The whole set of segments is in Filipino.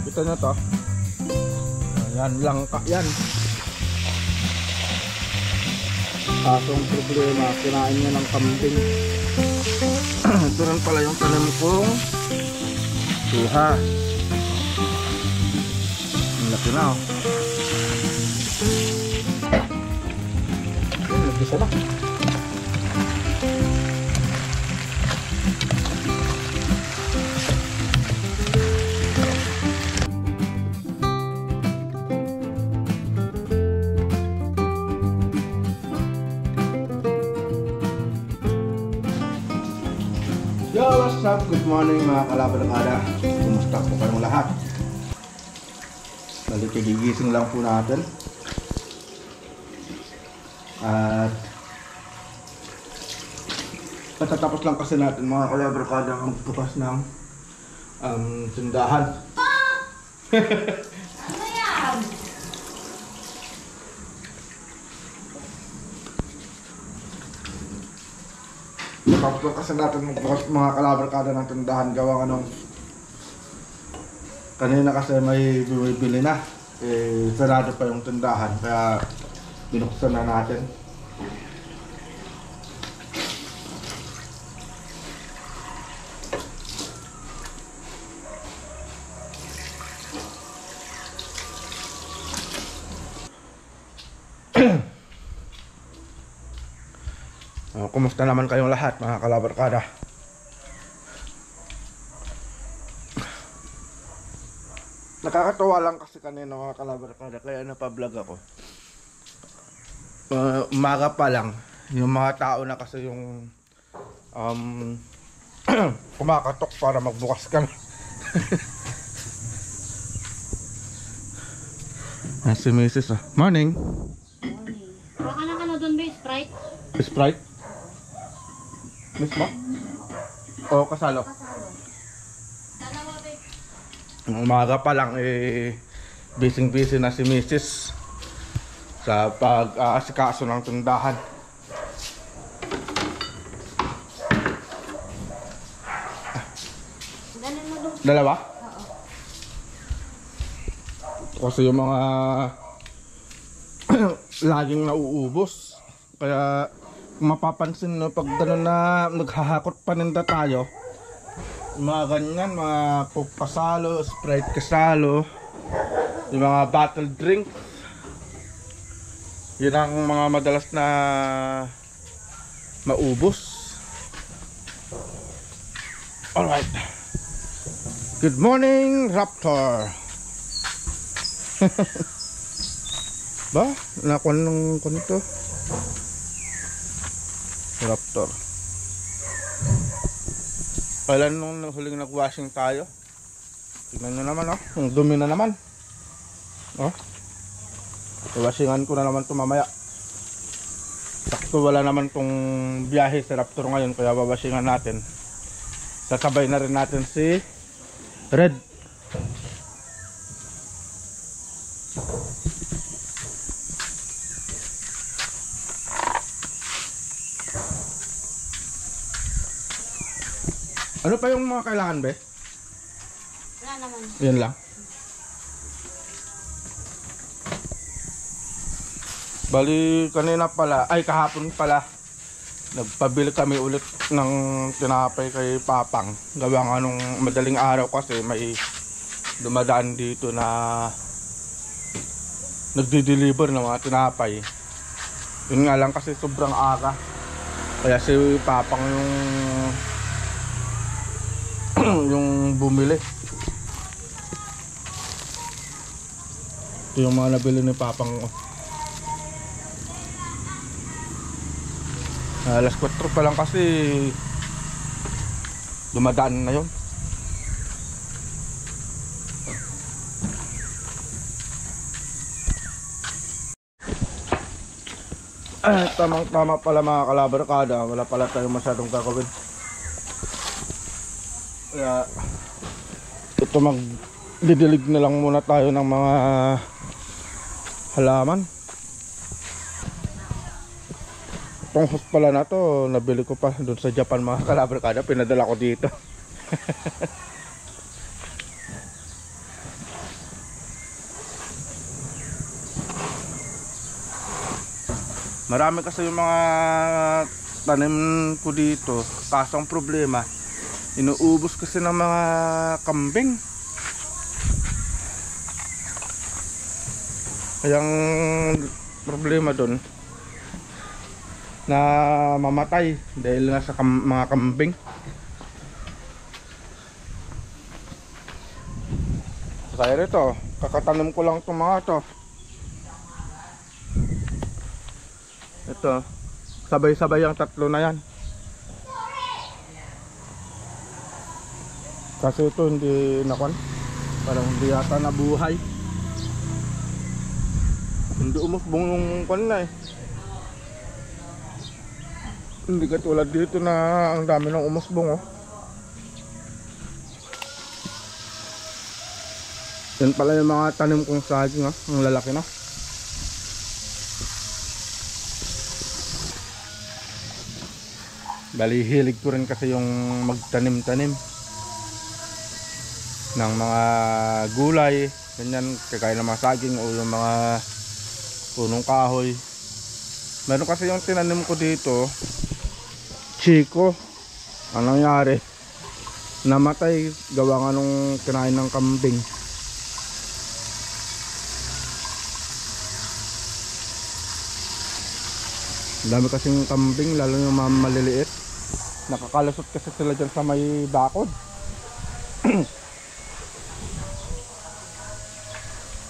Kita nyo to. Ayan, langka yan. Kasong problema, kinain niya ng kambing. Ito rin pala yung tanim kong suha. Ang laki na, oh. Nag-isa na. Yo, what's up? Good morning mga kalabarkada. Kumusta po kayong lahat? Balik gigising lang po natin. At patatapos lang kasi natin mga kalabarkada magbukas ng tindahan. Ano yan? Tapos kasi natin magbukas mga kalabarkada ng tindahan gawa anong kanina kasi may bumibili na sarado pa yung tindahan kaya binuksan na natin. Kumusta naman kayong lahat mga kalabarkada? Nakakatawa lang kasi kanina mga kalabarkada kaya napablog ako. Umaga pa lang yung mga tao na kasi yung kumakatok para magbukas kami. Si Mrs. Morning. Baka na ka na doon ba, Sprite? Sprite? Mismo? O kasalo? Dalawa ba? Umaga pa lang busy na si Mrs. sa pag-aasikaso ng tindahan. Dalawa? Oo. Kasi yung mga laging nauubos. Kaya kung mapapansin no, pag gano'n na naghahakot paninda tayo, mga ganyan, mga Coke kasalo, Sprite kasalo, yung mga bottle drink, yun ang mga madalas na maubos. Alright. Good morning, Raptor. Ba? Nakuha ng kunito. Raptor. Kailan nung huling nag-washing tayo? Tingnan nyo naman, oh. Ang dumi na naman. Oh. Washingan ko na naman ito mamaya. Sakto wala naman tong biyahe si Raptor ngayon, kaya wawashingan natin. Sasabay na rin natin si Red. Ano pa yung mga kailangan, be? Wala naman. Yan lang. Bali, kanina pala, ay kahapon pala, nagpabili kami ulit ng tinapay kay Papang. Gawang anong madaling araw kasi may dumadaan dito na nagdi-deliver ng mga tinapay. Yun nga lang kasi sobrang aga. Kaya si Papang yung bumili. Ito yung mga nabili ni Papang. Alas 4 pa lang kasi dumadaan na yun. Tamang-tama pala mga kalabarkada, wala pala tayong masyadong gagawin. Kaya ito magdidilig na lang muna tayo ng mga halaman. Itong host pala na to, nabili ko pa doon sa Japan mga kalabarkada, pinadala ko dito. Marami kasi yung mga tanim ko dito, kaso ang problema, inuubos kasi ng mga kambing. Kaya ang problema doon na mamatay dahil nga sa mga kambing. Kaya rito, kakatanim ko lang itong mga to. Ito, sabay-sabay ang tatlo na yan. Kasi ito hindi nakwan, parang hindi yata nabuhay. Hindi umusbong yung kwan na eh. Hindi katulad dito na ang dami ng umusbong oh. Yan pala yung mga tanim kong saging oh, ang lalaki na. Bali hilig ko rin kasi yung magtanim-tanim ng mga gulay, ganyan, kagaya ng mga saging o yung mga punong kahoy. Meron kasi yung tinanim ko dito, chiko. Ang nangyari, namatay gawa nga nung kinain ng kambing. Dami kasing kambing, lalo yung mga maliliit. Nakakalusot kasi sila dyan sa may bakod.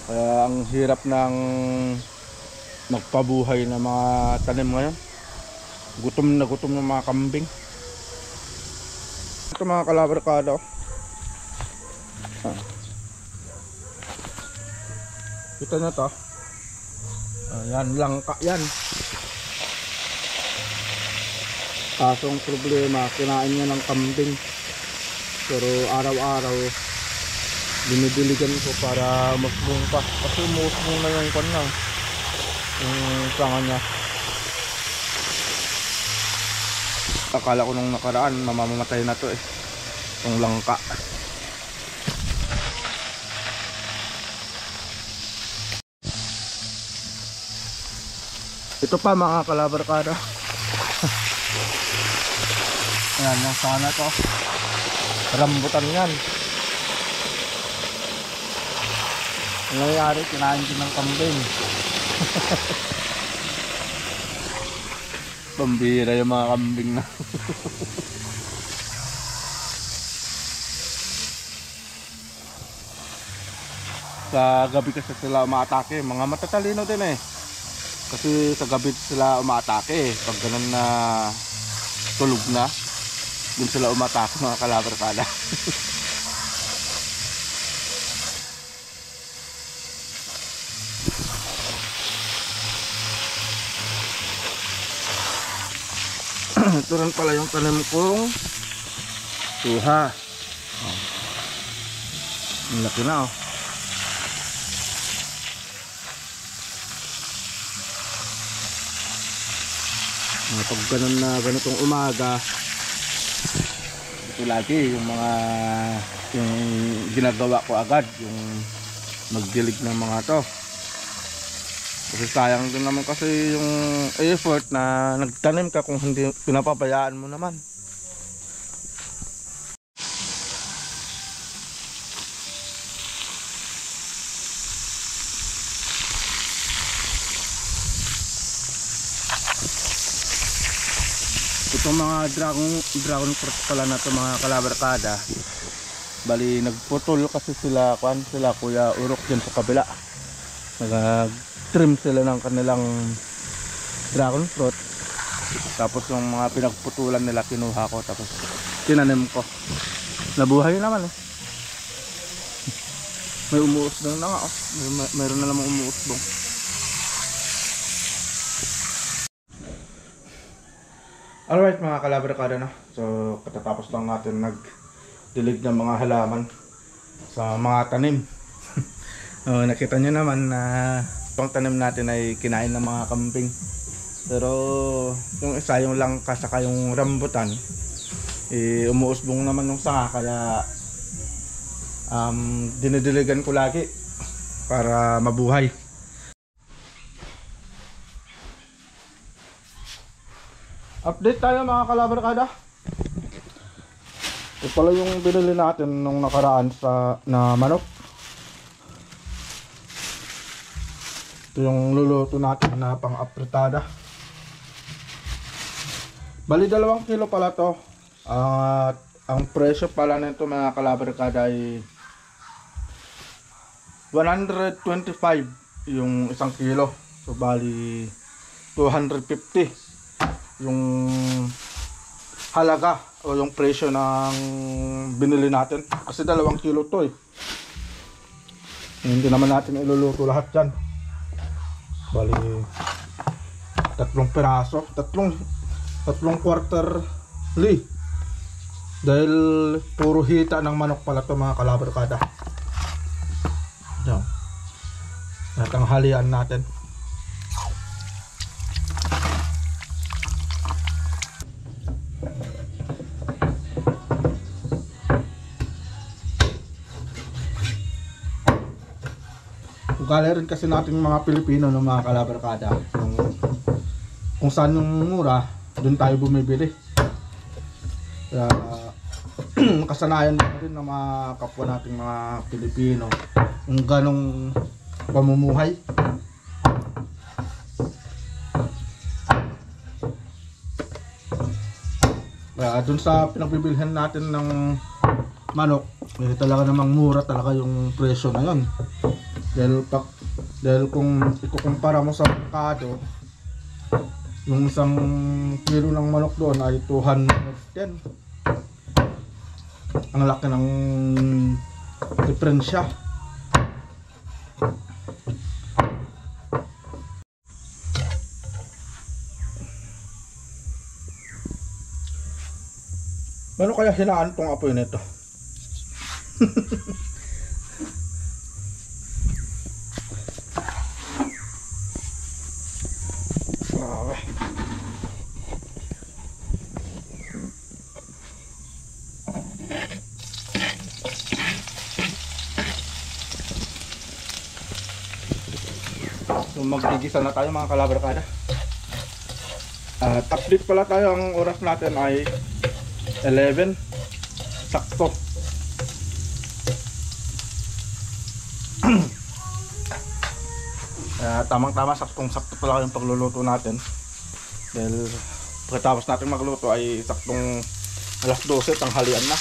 Kaya ang hirap ng magpabuhay na mga tanim ngayon. Gutom na gutom ng mga kambing. Ito mga kalabarkada. Kita nyo to. Ayan, langka yan. Kasong problema, kinain niya ng kambing. Pero araw-araw binidiligan ko para musbong pa. Kasi musbong na yung kanya, yung sanga niya. Akala ko nung nakaraan mamamatay na to eh, yung langka. Ito pa mga kalabarkada. Ayan, yung sana to, rambutan yan. Ang nangyari, kinain din ng kambing. Pambira yung mga kambing na. Sa gabi kasi sila umaatake, mga matatalino din eh. Kasi sa gabi sila umaatake eh. Pag ganun na tulog na, dun sila umatake mga kalabarkada. Ito rin pala yung tanim kong tuha. Ang laki na oh. Pag ganun na ganitong umaga, ito lagi yung mga yung ginagawa ko agad, yung magdilig ng mga to. Kasi sayang din naman kasi yung effort na nagtanim ka kung hindi pinapabayaan mo naman. Itong mga dragon fruit pala na to mga kalabarkada, bali nagputol kasi sila Kuya Urok dyan sa kabila. Nag-trim sila ng kanilang dragon fruit, tapos yung mga pinagputulan nila kinuha ko, tapos tinanim ko. Nabuhay naman eh. May umuusbong na nga oh. Mayroon na namang umuusbong. Alright mga kalabarkada na. So katatapos lang natin nagdilig ng mga halaman sa mga tanim. Nakita nyo naman na itong tanim natin ay kinain ng mga kambing. Pero yung isa, yung langka saka yung rambutan, umuusbong naman yung sanga, kaya dinidiligan ko lagi para mabuhay. Update tayo mga kalabarkada. Ito pala yung binili natin nung nakaraan na manok. Ito yung luluto natin na pang-apritada. Bali 2 kilo pala to. At ang presyo pala nito mga kalabarkada ay 125 yung 1 kilo. So bali 250 yung halaga o yung presyo ng binili natin. Kasi 2 kilo to eh. Hindi naman natin iluluto lahat dyan. Bali 3 piraso, 3 quarterly. Dahil puro hita ng manok pala to mga kalabarkada. Yan. At ang halian natin. Ugali rin kasi natin mga Pilipino ng mga kalabarkada. Kung saan yung mura, doon tayo bumibili. Kaya kasanayan rin ng mga kapwa nating mga Pilipino yung ganong pamumuhay. Kaya doon sa pinagbibilhan natin ng manok, talaga namang mura talaga yung presyo na yun. Dahil kung ikukumpara mo sa merkado, yung 1 kilo ng manok doon ay 210. Ang laki ng diferensya. Ano kaya hinaan tong apoy nito? So magigisa na tayo mga kalabarkada. At update pala tayo, ang oras natin ay 11. Sakto. Tamang-tama, saktong-sakto pala yung pagluluto natin. Dahil pagkatapos natin magluto ay saktong alas 12, tanghalian na.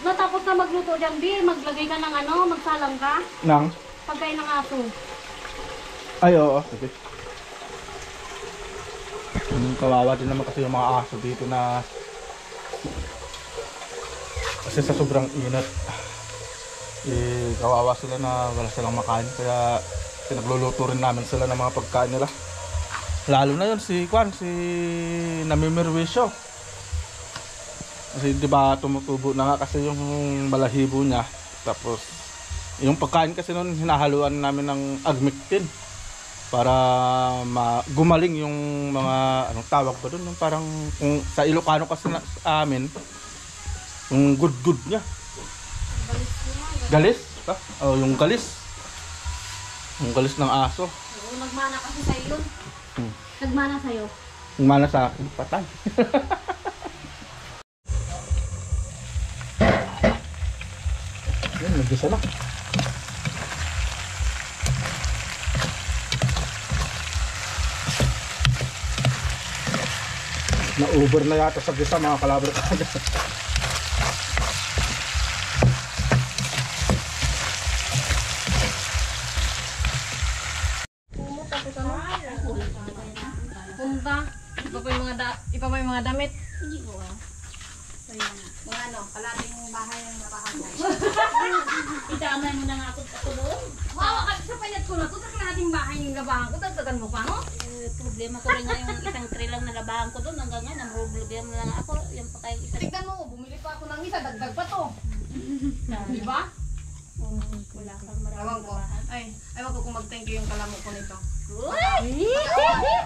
Natapos na magluto dyan, Bi, maglagay ka ng ano, magsalang ka. Nang? Pagkain ng aso. Ay, oo. Okay. Kawawa din naman kasi yung mga aso dito na kasi sa sobrang init. Kawawa sila na wala silang makain. Kaya pinagluluto rin namin sila ng mga pagkain nila. Lalo na yun si Namimirwisyo. Kasi diba tumutubo na nga kasi yung balahibo niya. Tapos yung pagkain kasi noon hinahaluan namin ng agmectin para gumaling yung mga anong tawag ba doon, yung parang kung sa Ilocano kasi sa amin yung good niya. Galis? Oh, yung galis. Yung galis ng aso. Oo, nagmana kasi sa'yo yun. Nagmana sa'yo. Nagmana sa akin, patay. Yan, nag-isa na. Na-over na yata sa gisa mga kalabarkada. Punta. Ipa pa yung mga damit. Hindi ko ah. Mga ano, kalating bahay ng labahan ko. Itamay mo na nga ako doon. Wow, sa payat ko na to, sa kalating bahay ng labahan ko, dagdagan mo pa, no? Problema ko rin nga yung isang tray lang na labahan ko doon. Hanggang ngayon, ang problema na lang ako. Yan pa kayo isa. Tignan mo, bumili pa ako ng isa, dagdag pa to. Di ba? Wala kang maraming labahan. Ewan ko kung mag-thank you yung kalamo ko nito. Uy!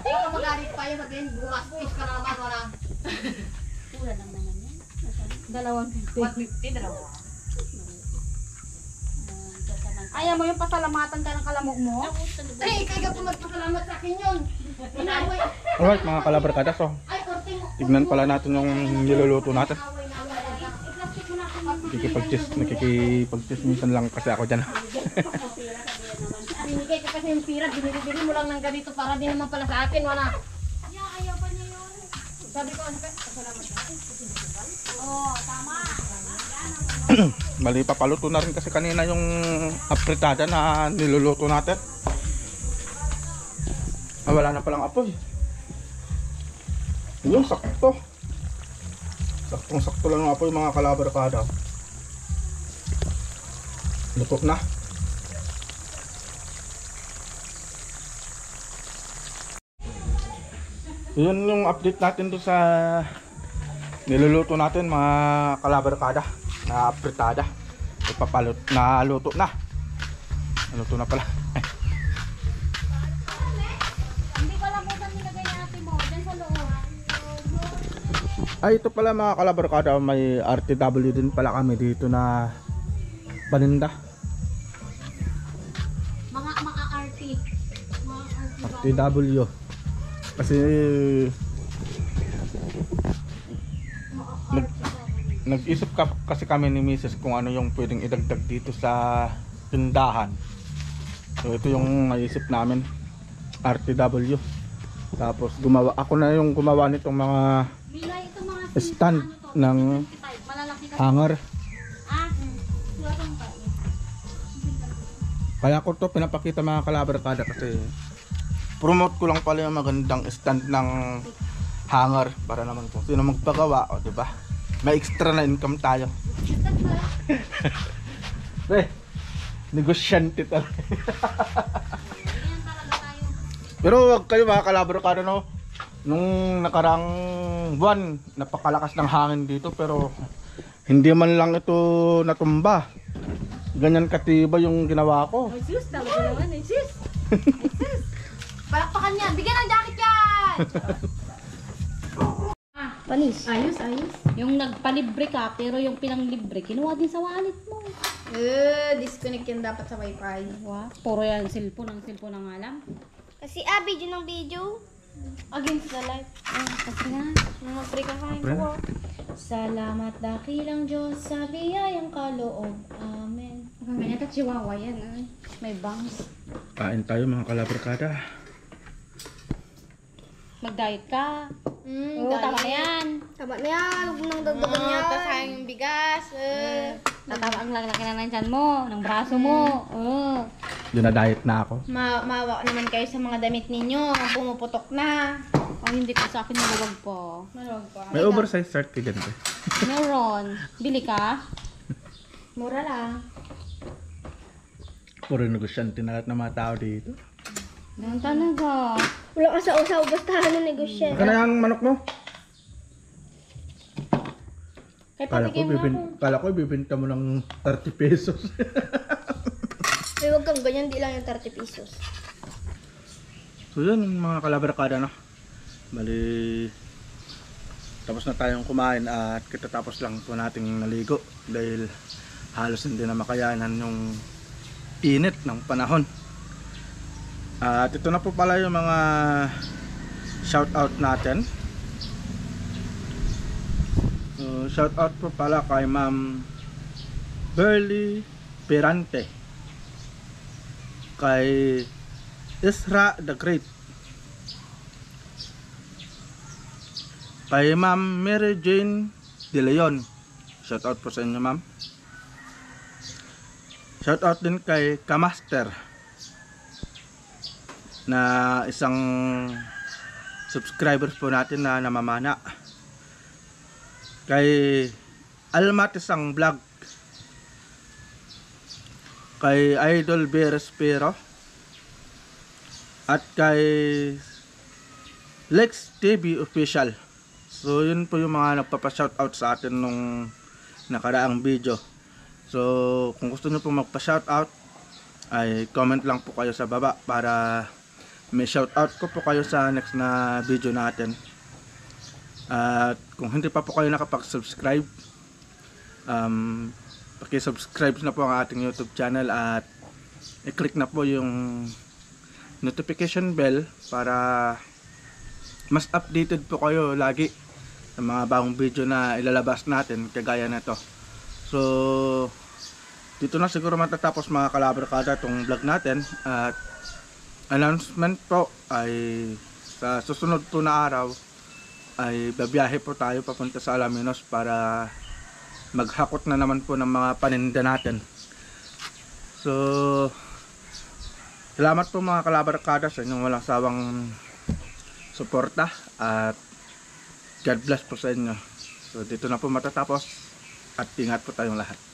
Baka magalit pa yun, sabihin, gumastis ka na naman, wala. Wala lang naman yan. 150, dalawa. Ayaw mo yung pasalamatan ka ng kalamog mo? Ay, ikaw ka magpasalamat sa akin yun. Inaway. Alright mga kalabarkada, so Ay, korte mo. tignan pala natin yung niluluto natin. I-plastic mo na ako. Nakikipagchismisan lang kasi ako dyan. Binigay ka kasi yung pira, binili mo lang ng ganito para di naman pala sa akin, wala. Ayaw pa niya yun. Sabi ko, pasalamat sa akin. Oo, tama. Mali papaluto na rin kasi kanina yung apritada na niluluto natin. Wala na palang apoy. Yung sakto. Saktong-sakto lang ng apoy mga kalabarkada. Luto na. Yun yung update natin doon sa niluluto natin mga kalabarkada na apritada. Ipapalot na luto na. Luto na pala. Hindi ko alam kung saan nilagay ni ate mo. Diyan sa loob. Ay ito pala mga kalabarkada, may RTW din pala kami dito na paninda. Mga RT. Mga RT. RTW. Kasi nag-isip kasi kami ni Mrs. kung ano yung pwedeng idagdag dito sa tindahan. So ito yung naisip namin, RTW. Tapos ako na yung gumawa nitong mga Mila, ito mga stand ng malalaki ka. hanger. Wala kang pa. Kaya ko to pinapakita mga kalabarkada kasi promote ko lang pala yung magandang stand ng hanger para naman kung sino magpagawa, o diba? May extra na income tayo. Negosyante talaga. Pero wag kayo mga kalabarkada, no? Nung nakarang buwan, napakalakas ng hangin dito pero hindi man lang ito natumba. Ganyan katiba yung ginawa ko. Ay, sis, tama ka naman, eh, sis. Ay, sis. Palakpakan niya, bigyan ng jacket yan! Panis. Ayos, ayos. Yung nagpalibre ka, pero yung pinanglibre, kinuha din sa wallet mo. Disconnect yan dapat sa wifi. Wow. Puro yan, cellphone ang alam. Kasi video ng video. Against the light. Kasi nga. Mga pre ka kain Pre? ko. Salamat dakilang Diyos sa biyayang kaloob. Amen. Ganyan ito, chihuahua yan. May bangs. Kain tayo mga kalabarkada. Mag-diet ka. Oo, Oo, tama na yan. Tama na yan. Huwag mo nang dagdagan yan. Tapos sayang yung bigas. Tatama ang laki na ng tiyan mo, ng braso mo. Oo. Yun na diet na ako. Maawa naman kayo sa mga damit ninyo. Pumuputok na. Ang hindi ko sa akin maluwag po. Maluwag pa. May oversized shirt ka ganito. Meron. Bili ka? Mura lang. Puro negosyante na lahat ng mga tao dito. Ganun talaga. Wala ka sa usaw. Basta ano negosyo. Saka na yung manok mo. Kaya Kala ko ibibenta mo ng 30 pesos. Ay, huwag kang ganyan. Di lang yung 30 pesos. So yun mga kalabarkada, no? Bali tapos na tayong kumain at katatapos lang po nating naligo dahil halos hindi na makayanan yung init ng panahon. At ito na po pala yung mga shoutout natin. So, shoutout po pala kay Ma'am Burley Perante, kay Isra the Great, kay Ma'am Mary Jane De Leon. Shoutout po sa inyo, ma'am. Shoutout din kay Kamaster, na isang subscribers po natin na namamana. kay Almatisang Vlog, kay Idol Beres Pero, at kay Lex TV Official. So yun po yung mga nagpapa-shoutout sa atin nung nakaraang video. So kung gusto nyo po magpa-shoutout, ay comment lang po kayo sa baba para may shoutout ko po kayo sa next na video natin. At kung hindi pa po kayo nakapag-subscribe, paki-subscribe na po ang ating YouTube channel at i-click na po yung notification bell para mas updated po kayo lagi sa mga bagong video na ilalabas natin kagaya na to. So dito na siguro matatapos mga kalabarkada itong vlog natin, at announcement po ay sa susunod po na araw ay babiyahe po tayo papunta sa Alaminos para maghakot na naman po ng mga paninda natin. So salamat po mga kalabarkada sa inyong walang sawang suporta, at God bless po sa inyo. So dito na po matatapos, at ingat po tayong lahat.